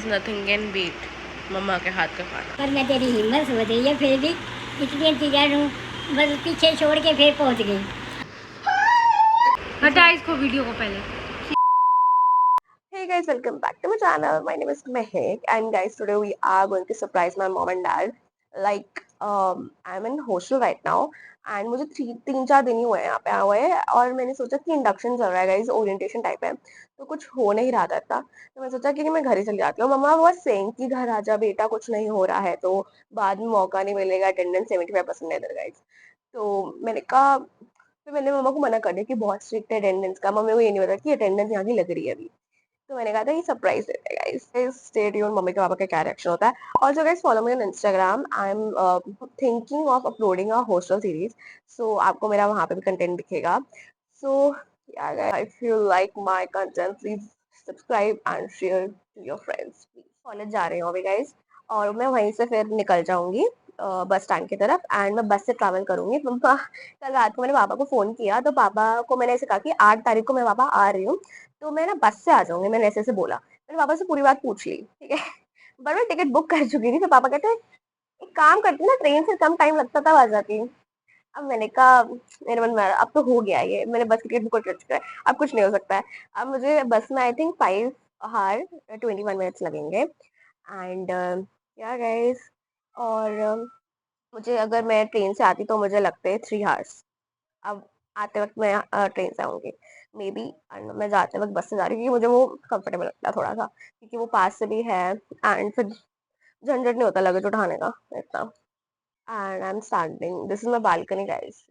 Nothing can beat मम्मा के हाथ का खाना। पर मैं तेरी हिम्मत हो रही है फिर भी इतनी इंतजार हूँ, बस पीछे छोड़ के फिर पहुँच गई। हटा इसको वीडियो को पहले। Hey guys, welcome back to my channel. My name is Mehek, and guys, today we are going to surprise my mom and dad. Like, I'm in hostel right now, and मुझे 3-4 दिन ही हुए हैं यहाँ पे आए हुए हैं, और मैंने सोचा कि इंडक्शन चल रहा है गाइस, ओरिएंटेशन टाइप है, तो कुछ हो नहीं रहा था इतना, तो मैं सोचा कि मैं घर ही चली जाती हूँ। मम्मा was saying कि घर आजा बेटा, कुछ नहीं हो रहा है, तो बाद में मौका नहीं मिलेगा, अटेंडेंस 75% है इधर गाइस। तो मैंने कहा, फिर मैंने मम्मा को मना कर दिया कि बहुत स्ट्रिक्ट है अटेंडेंस का, मम्मी को ये नहीं पता कि अटेंडेंस यहाँ की लग रही है अभी। तो मैंने कहा था ये सरप्राइज देते हैं गाइस, स्टे ट्यून्ड मम्मी के पापा का क्या रिएक्शन होता है। Also guys follow me on Instagram, I am thinking of uploading a hostel series, so आपको मेरा वहां पे भी कंटेंट दिखेगा। So ya guys, if you like my content please subscribe and share to your friends. College जा रही हूँ अभी गाइस, और मैं वहीं से फिर निकल जाऊंगी बस स्टैंड की तरफ, एंड मैं बस से ट्रैवल करूंगी। पापा, कल रात को मैंने पापा को फोन किया, तो पापा को मैंने ऐसे कहा कि 8 तारीख को मैं पापा आ रही हूँ, तो मैं ना बस से आ जाऊंगी, मैंने ऐसे ऐसे बोला। मैंने पापा से पूरी बात पूछ ली, ठीक है। पर मैं टिकट बुक कर चुकी थी, तो पापा कहते एक काम करती ना, ट्रेन से कम टाइम लगता था, आ जाती। अब मैंने कहा, मेरे मन में आया, अब तो हो गया ये, मैंने बस की टिकट बुक कर चुका है, अब कुछ नहीं हो सकता है। अब मुझे बस में आई थिंक 5 hour 21 minutes लगेंगे, एंड या गाइस, और मुझे अगर मैं ट्रेन से आती तो मुझे लगते हैं 3 hours। अब आते वक्त मैं ट्रेन से आऊंगी मे बी, एंड मैं जाते वक्त बस से जा रही हूँ, क्योंकि मुझे वो कंफर्टेबल लगता है थोड़ा सा, क्योंकि वो पास से भी है, एंड फिर झंझट नहीं होता लगेज उठाने का इतना। And I am standing, this is my balcony guys,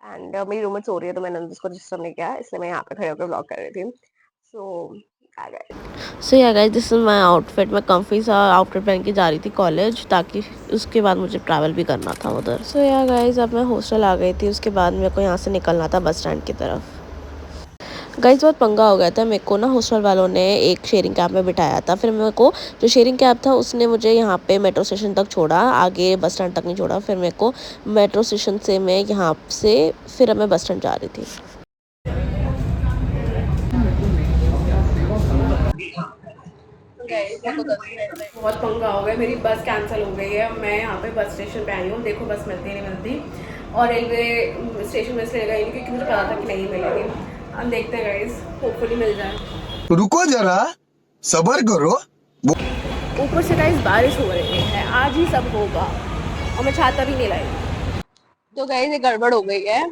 and मेरी रूममेट सो रही है, तो मैंने उसको डिस्टर्ब नहीं किया, इसलिए मैं यहाँ पे खड़े होकर ब्लॉग कर रही थी। सो सो ya guys, this is my outfit. मैं कंफी सा आउटफिट पहन के जा रही थी कॉलेज, ताकि उसके बाद मुझे ट्रैवल भी करना था उधर। सो या गाइस, अब मैं हॉस्टल आ गई थी, उसके बाद मेरे को यहाँ से निकलना था बस स्टैंड की तरफ। गाइस बहुत पंगा हो गया था, मेरे को ना हॉस्टल वालों ने एक शेयरिंग कैब में बिठाया था, फिर मेरे को जो शेयरिंग कैब था उसने मुझे यहाँ पे मेट्रो स्टेशन तक छोड़ा, आगे बस स्टैंड तक नहीं छोड़ा। फिर मेरे को मेट्रो स्टेशन से मैं यहाँ से फिर मैं बस स्टैंड जा रही थी। बहुत पंगा हो गया, मेरी बस कैंसिल हो गई है, मैं यहाँ पे बस स्टेशन पे आई हूँ। देखो बस मिलती नहीं मिलती, और रेलवे स्टेशन में से गई नहीं, क्योंकि मुझे पता था कि नहीं मिलेगी। हम देखते हैं गाइस, होपफुली मिल जाए। रुको जरा, सबर करो। ऊपर से गाइस बारिश हो रही है, आज ही सब होगा, और मैं छाता भी नहीं लाई। तो गाइस ये गड़बड़ हो गई है,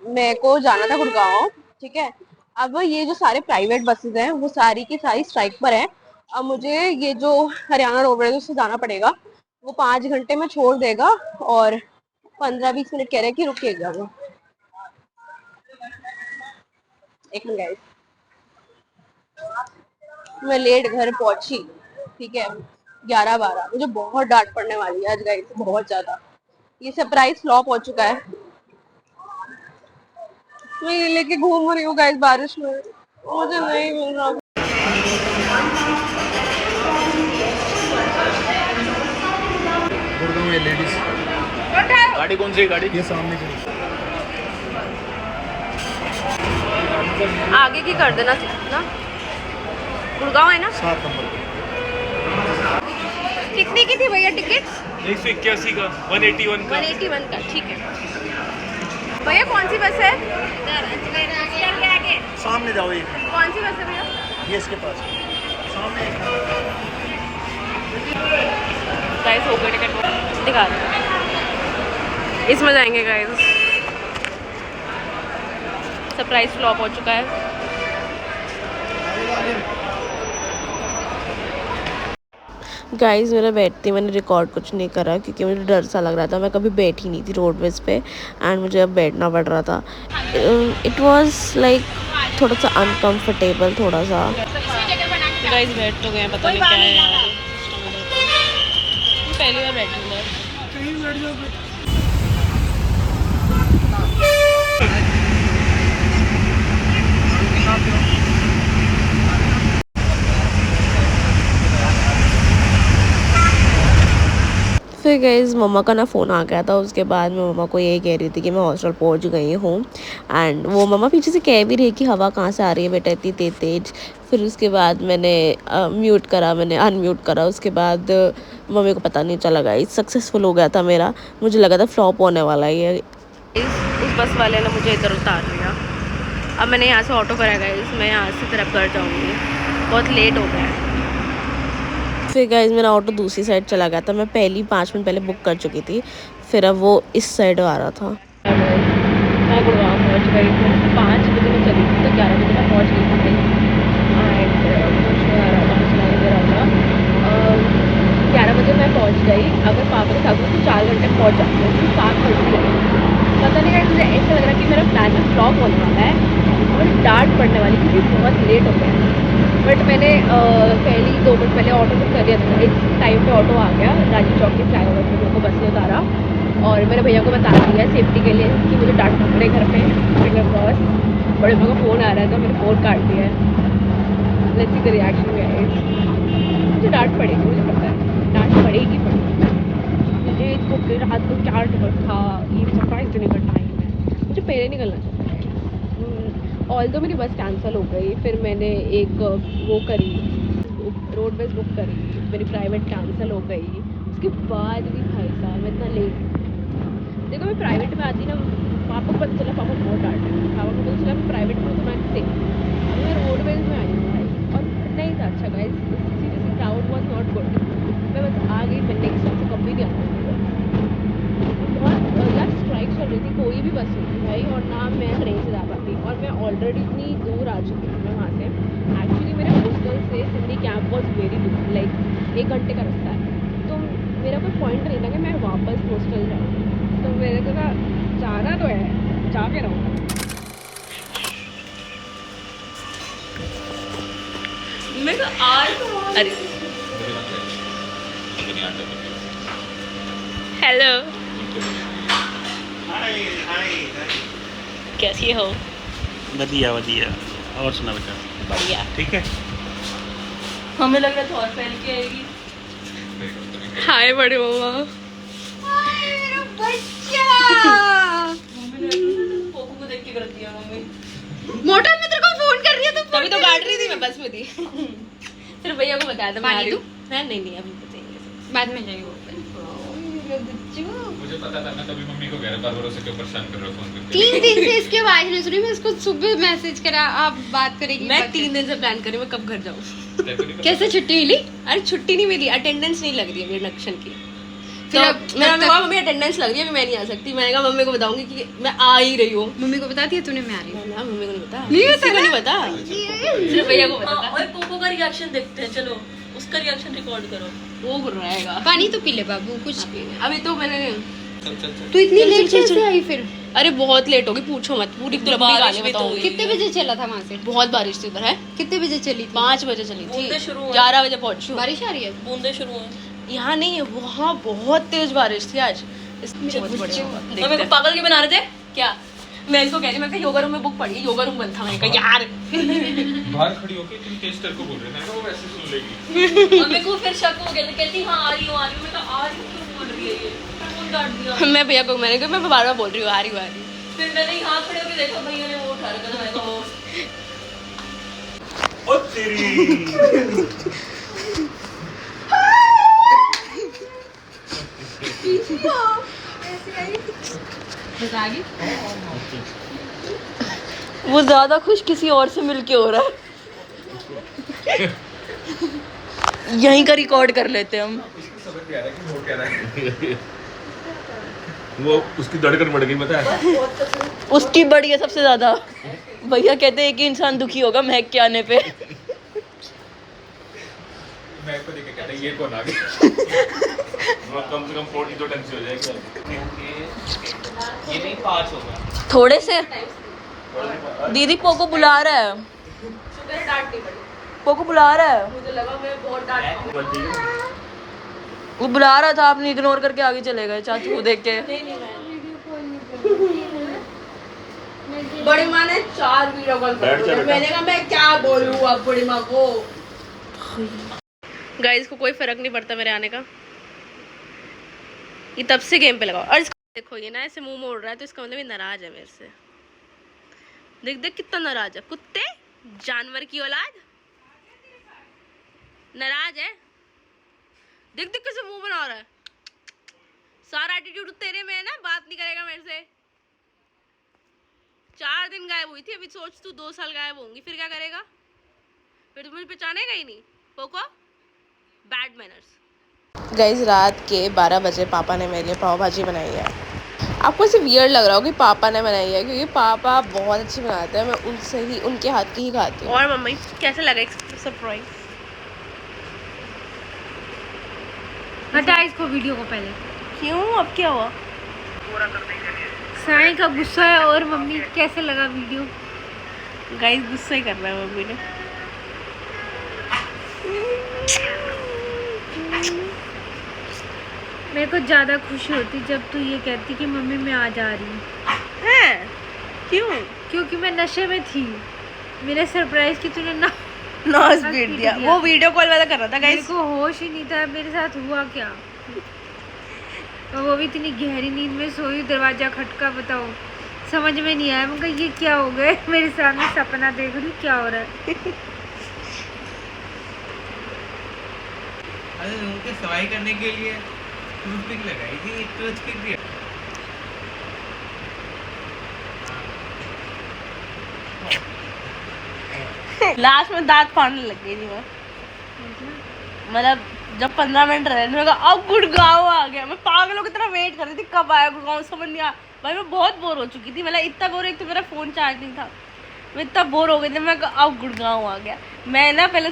मेरे को जाना था गुड़गांव, ठीक है। अब ये जो सारे प्राइवेट बसेस हैं वो सारी की सारी स्ट्राइक पर हैं। अब मुझे ये जो हरियाणा रोडवेज उससे जाना पड़ेगा, वो 5 घंटे में छोड़ देगा, और 15-20 मिनट कह रहे हैं कि रुकिएगा वो। एक मिनट गाइस, मैं लेट घर पहुंची, ठीक है, 11-12, मुझे बहुत डांट पड़ने वाली है आज गाइस, बहुत ज्यादा। ये सरप्राइज फ्लॉप हो चुका है, मैं ये लेके घूम रही हूँ गाइस बारिश में, मुझे नहीं मिल रहा। गुड़गांव है लेडीज। गाड़ी कौन सी गाड़ी? ये सामने की। आगे की कर देना ना, गुड़गांव है ना। 7 नंबर। कितने की थी भैया टिकट? 181 का, 181 का। 181 का, ठीक है। भैया कौन सी बस है? सामने जाओ, ये कौन सी बस है भैया? ये इसके पास सामने। गाइस हो गई टिकट, दिखा रहे, इसमें जाएंगे गाइस। सरप्राइज फ्लॉप हो चुका है। गाइस मेरा बैठती मैंने रिकॉर्ड कुछ नहीं करा, क्योंकि मुझे डर सा लग रहा था, मैं कभी बैठी नहीं थी रोडवेज पे, एंड मुझे अब बैठना पड़ रहा था। इट वाज लाइक थोड़ा सा अनकंफर्टेबल, थोड़ा सा। गाइस बैठ तो गए, पता नहीं क्या है यार, पहली बार बैठी हूँ। फिर गाइस मम्मा का ना फ़ोन आ गया था। उसके बाद मैं मम्मा को यही कह रही थी कि मैं हॉस्टल पहुंच गई हूँ। एंड वो मम्मा पीछे से कह भी रही कि हवा कहाँ से आ रही है बेटा इतनी तेज। फिर उसके बाद मैंने म्यूट करा, मैंने अनम्यूट करा। उसके बाद मम्मी को पता नहीं चला गाइस, सक्सेसफुल हो गया था मेरा। मुझे लगा था फ्लॉप होने वाला है ये। उस बस वाले ने मुझे इधर उतार लिया। अब मैंने यहाँ से ऑटो करा गाइस, मैं यहाँ से तरफ घर जाऊँगी, बहुत लेट हो गया है। फिर गाइस मेरा ऑटो दूसरी साइड चला गया था। मैं पहली 5 मिनट पहले बुक कर चुकी थी, फिर अब वो इस साइड आ रहा था। मैं गुड़गांव पहुँच गई थी, 5 बजे में चली थी तो 11 बजे मैं पहुँच गई थी। एंड 11 बजे मैं पहुँच गई। अगर पापा के साथ तो 4 घंटे में पहुँच जाती हूँ, 7 घंटे लगे। पता नहीं मुझे ऐसा लग रहा कि मेरा प्लान में फ्लॉप होने वाला है और डांट पड़ने वाली क्योंकि बहुत लेट हो गया। बट मैंने पहले 2 मिनट पहले ऑटो बुक कर दिया था। इस टाइम पे ऑटो आ गया, राजीव चौक के फ्लाईओवर पे मेरे को बस ने उतारा और मेरे भैया को बता दिया सेफ्टी के लिए कि मुझे डांट पड़े घर पे। मेरे बॉस बड़े भैया का फ़ोन आ रहा है तो मैंने फ़ोन काट दिया है। Let's see the reaction guys. मुझे डांट पड़ेगी, मुझे पता है डांट पड़ेगी। मुझे इसको रात को 4 टिकट था, ये सरप्राइज देने का टाइम है, मुझे पहले निकलना चाहिए। ऑल्दो मेरी बस कैंसिल हो गई, फिर मैंने एक वो करी, रोडवेज बुक करी, मेरी प्राइवेट कैंसिल हो गई। उसके बाद भी भाई साहब मैं इतना लेट। देखो मैं प्राइवेट में आती ना, पापा को पता चला, पापा बहुत डांटे। पापा को पता चला मैं प्राइवेट में तो मैं थे, मैं रोडवेज में आई हूँ भाई और नहीं था अच्छा guys. Seriously crowd was not good. मैं बस आ गई, मैं नेक्स्ट टाइम से कभी नहीं आती। बहुत यार स्ट्राइक चल रही थी, कोई भी बस नहीं थी भाई, और ना मैं ट्रेन से जा पाती। और मैं ऑलरेडी इतनी दूर आ चुकी थी मैं वहाँ से। एक्चुअली मेरे हॉस्टल से सिडनी कैंप वॉज वेरी दूर, लाइक 1 घंटे का रास्ता है। तो मेरा कोई पॉइंट नहीं था कि मैं वापस हॉस्टल जाऊँ। तो मेरे को ना जाना तो है, जाके रहूँगा। मैं तो अरे हेलो, कैसी हो? बढ़िया बढ़िया। और सुना बेटा? बढ़िया। ठीक है। हमें लग रहा था और पहन के आएगी। हाय बड़े मामा। पोपू को देख के कर दिया मम्मी। मोटा मैं तेरे को फोन कर रही है तो तभी तो काट रही थी, मैं बस में थी। फिर भैया को बताया था मैं आ रही हूँ। मैं नहीं अभी बताएंगे, बाद में जाएगी वो। मुझे पता था, मैं तभी मम्मी को कह रहा था भरोसे के परेशान कर रहा फोन करके। 3 दिन से इसकी आवाज नहीं सुनी, मैं इसको सुबह मैसेज करा आप बात करेगी। मैं 3 दिन से प्लान कर रही हूँ मैं कब घर जाऊँ। कैसे छुट्टी मिली? अरे छुट्टी नहीं मिली, अटेंडेंस नहीं लग रही है मेरे नक्शन की। फिर तो अब मेरा मम्मी मम्मी अटेंडेंस लग रही है, मैं नहीं आ सकती। मैंने कहा मम्मी को बताऊंगी कि मैं आ ही रही हूँ। मम्मी को बता दिया तूने मैं आ रही हूँ? ना मम्मी को नहीं पता, नहीं किसी को पता नहीं पता, सिर्फ भैया को पता था। और पोपो का रिएक्शन देखते हैं, चलो उसका रिएक्शन रिकॉर्ड करो। वो कर रहेगा। पानी तो पी ले बाबू, कुछ अभी तो मैंने तू इतनी लेट कैसे आई फिर? अरे बहुत लेट हो गई, पूछो मत, पूरी क्लब की बारिश गाली भी तो बताऊंगी। कितने बजे चला था वहाँ से? बहुत बारिश थी उधर है। कितने बजे चली थी? 5 बजे चली बूंदे थी, शुरू हुए। 11 बजे पहुंची हूँ। बारिश आ रही है? बूंदे शुरू हुए। यहाँ नहीं है, वहाँ बहुत तेज बारिश थी आज। बहुत बढ़िया होगा। और मेरे को पागल के बना रहे थे क्या मैं इसको कह रही, मैं योगा रूम में बुक पड़ी, योगा रूम बंद था। मैंने कहा यार बाहर खड़ी होके तुम टेस्टर को बोल रहे थे, वो वैसे सुन लेगी। और मेरे को फिर शक हो गया, कहती हाँ आ रही हूँ मैं कहा आ रही हूँ क्यों बोल रही है ये, फिर फोन काट दिया। मैं भैया को मैंने कहा मैं बार बार बोल रही हूँ आ रही हूँ आ रही हूँ। फिर मैंने यहाँ खड़े होकर देखा भैया ने वो उठा रखा था, मैं कहा ओ तेरी वो ज्यादा खुश किसी और से मिलके हो रहा है। यहीं का रिकॉर्ड कर लेते हम। समझ नहीं आ रहा कि वो कह रहा है। वो उसकी धड़कन बढ़ गई, पता है? उसकी बड़ी है सबसे ज्यादा। भैया कहते हैं कि इंसान दुखी होगा महक के आने पे। मैं को देख के कहता है ये कौन आ गया। वो कम से कम 40 तो टाइम से हो जाएगा। ये नहीं 5 होगा। थोड़े से दीदी पोको बुला रहा है, पोको बुला रहा है। मुझे लगा मैं बहुत डांट वो बुला रहा था, आपने इग्नोर करके आगे चले गए चाचू को देख के। बड़ी माँ ने 4 वीडियो कॉल बैठ जा कर, बेटा। मैंने कहा मैं क्या बोलूँ अब बड़ी माँ को। गाइस को कोई फर्क नहीं पड़ता मेरे आने का। ये तब से गेम पे लगाओ। और इसको देखो, ये ना ऐसे मुंह मोड़ रहा है तो इसका मतलब ये नाराज है मेरे से। देख देख कितना नाराज है, कुत्ते जानवर की औलाद नाराज है। देख देख कैसे मुंह बना रहा है। सारा एटीट्यूड तेरे में है ना, बात नहीं करेगा मेरे से। 4 दिन गायब हुई थी, अभी सोच तू 2 साल गायब होंगी, फिर क्या करेगा? फिर तो मुझे पहचानेगा ही नहीं। Poco bad manners. गाइस रात के 12 बजे पापा ने मेरे लिए पाव भाजी बनाई है। आपको ऐसे वियर्ड लग रहा हो कि पापा ने बनाई है, क्योंकि पापा बहुत अच्छी बनाते हैं, मैं उनसे ही, उनके हाथ की ही खाती हूँ। और मम्मी कैसे लगा सरप्राइज? हटा इसको वीडियो को पहले। क्यों, अब क्या हुआ? साईं का गुस्सा है। और मम्मी कैसे लगा वीडियो? गाइस गुस्सा ही कर रहा है मम्मी ने। मेरे को ज़्यादा खुशी होती जब तू ये कहती कि मम्मी मैं आ जा रही हूँ। हैं? क्यों? क्योंकि मैं नशे में थी। मेरे सरप्राइज की तूने नॉस बीट दिया। वो वीडियो कॉल वाला कर रहा था मेरे गाइस। को होश ही नहीं था मेरे साथ हुआ क्या। और वो भी इतनी गहरी नींद में सोई, दरवाजा खटका, बताओ समझ में नहीं आया। मैं ये क्या हो गए, मेरे सामने सपना देख रही क्या हो रहा है। अरे उनके सवाई करने के लिए टूथपिक लगाई थी, टूथपिक भी लास्ट में दांत फाड़ने लग गई थी मैं। मतलब जब 15 मिनट रहे थे, अब गुड़गांव आ गया। मैं पागलों की तरह वेट कर रही थी कब आया गुड़गांव, समझ नहीं आया। भाई मैं बहुत बोर हो चुकी थी, मतलब इतना बोर, एक तो मेरा फ़ोन चार्ज नहीं था, मैं इतना बोर हो गई थी। मैं अब गुड़गांव आ गया। मैं ना पहले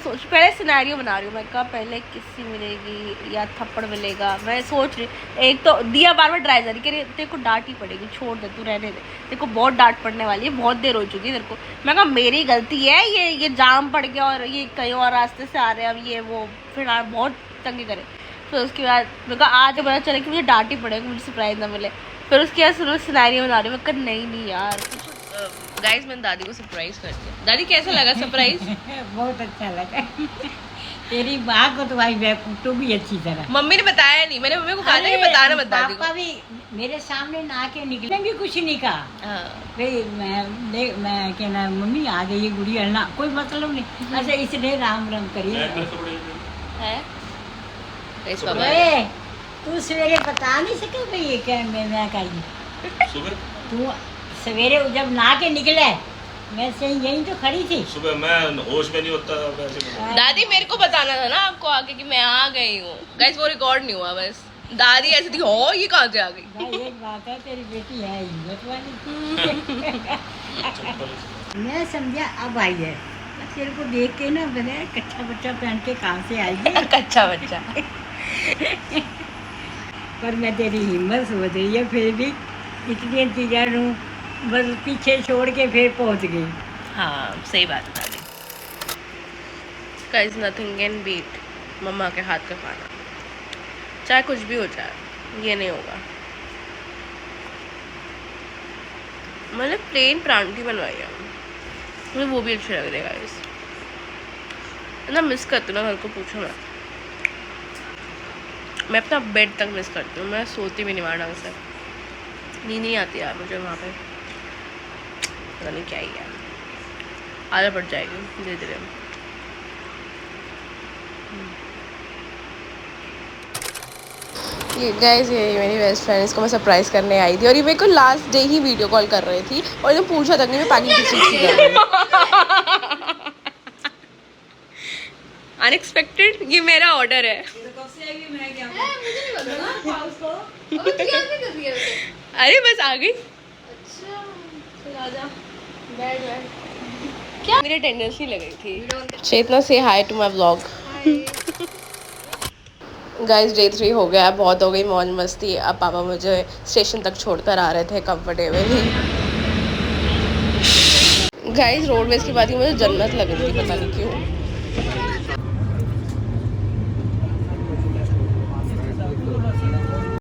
सिनेरियो बना रही हूँ। मैं कहा पहले किस्सी मिलेगी या थप्पड़ मिलेगा। मैं सोच रही, एक तो दिया बार बार ड्राइव करी, तेरे को डांट ही पड़ेगी, छोड़ दे तू, रहने दे, तेरे को बहुत डांट पड़ने वाली है, बहुत देर हो चुकी है तेरे को। मैं कहा मेरी गलती है, ये जाम पड़ गया और ये कहीं और रास्ते से आ रहे हैं, अब ये वो फिर बहुत तंगी करे। फिर उसके बाद मैं कहा आज पता चला कि मुझे डांट ही पड़ेगा, मुझे सरप्राइज ना मिले। फिर उसके बाद सुनो सिनेरियो बना रही हूँ। मैं कहा नहीं यार। गाइस मैंने दादी को सरप्राइज कर दिया। दादी कैसा लगा सरप्राइज? बहुत अच्छा लगा। तेरी माँ को तुम्हारी बेवकूफ़ भी अच्छी तरह। मम्मी ने बताया नहीं, मैंने मम्मी को कहा था कि बताना मत दादी को। पापा भी मेरे सामने ना के निकले, भी कुछ नहीं कहा। भाई मैं कहना मम्मी आ गई गुड़िया ना, कोई मतलब नहीं। अच्छा इसलिए राम राम करिए। तू सवेरे बता नहीं सके भाई ये क्या मैं कही। तू सवेरे जब नहा के निकले, मैं से यहीं तो खड़ी थी। सुबह मैं होश में नहीं होता वैसे। दादी मेरे को बताना था ना आपको आके कि मैं आ गई हूँ। गाइस वो रिकॉर्ड नहीं हुआ बस। दादी ऐसी थी, हो ये कहाँ से आ गई। भाई एक बात है, तेरी बेटी है हिम्मत वाली। मैं समझा अब आई है। तेरे को देख के ना मैंने कच्चा बच्चा पहन के कहाँ से आएगी। कच्चा बच्चा। पर मैं तेरी हिम्मत सोच रही है, फिर भी इतनी इंतजार हूँ, बस पीछे छोड़ के फिर पहुँच गई। हाँ सही बात है दादी। गाइस नथिंग कैन बीट मम्मा के हाथ का खाना, चाहे कुछ भी हो जाए, ये नहीं होगा। मैंने प्लेन परांठी बनवाई है, मुझे वो भी अच्छी लग रही है गाइस। ना मिस करती हूँ ना घर को, पूछो मैं अपना बेड तक मिस करती हूँ। मैं सोती भी नहीं वहाँ ढंग से, नींद नहीं आती यार मुझे वहाँ पे। पता नहीं क्या ही है, आदत पड़ जाएगी धीरे धीरे। गाइस ये मेरी बेस्ट फ्रेंड, इसको मैं सरप्राइज करने आई थी और ये मेरे को लास्ट डे ही वीडियो कॉल कर रही थी और ये पूछा तक नहीं मैं पैकिंग किस चीज़ की कर रही हूँ। अनएक्सपेक्टेड, ये मेरा ऑर्डर है। अरे बस आ गई। क्या मेरी अटेंडेंस नहीं लग रही थी। चेतना से hi to my vlog. Guys day 3 हो गया, बहुत हो गई मौज मस्ती। अब पापा मुझे स्टेशन तक छोड़कर आ रहे थे कंफर्टेबली। गाइस रोडवेज की बात ही मुझे जन्नत लग रही थी, पता नहीं क्यों।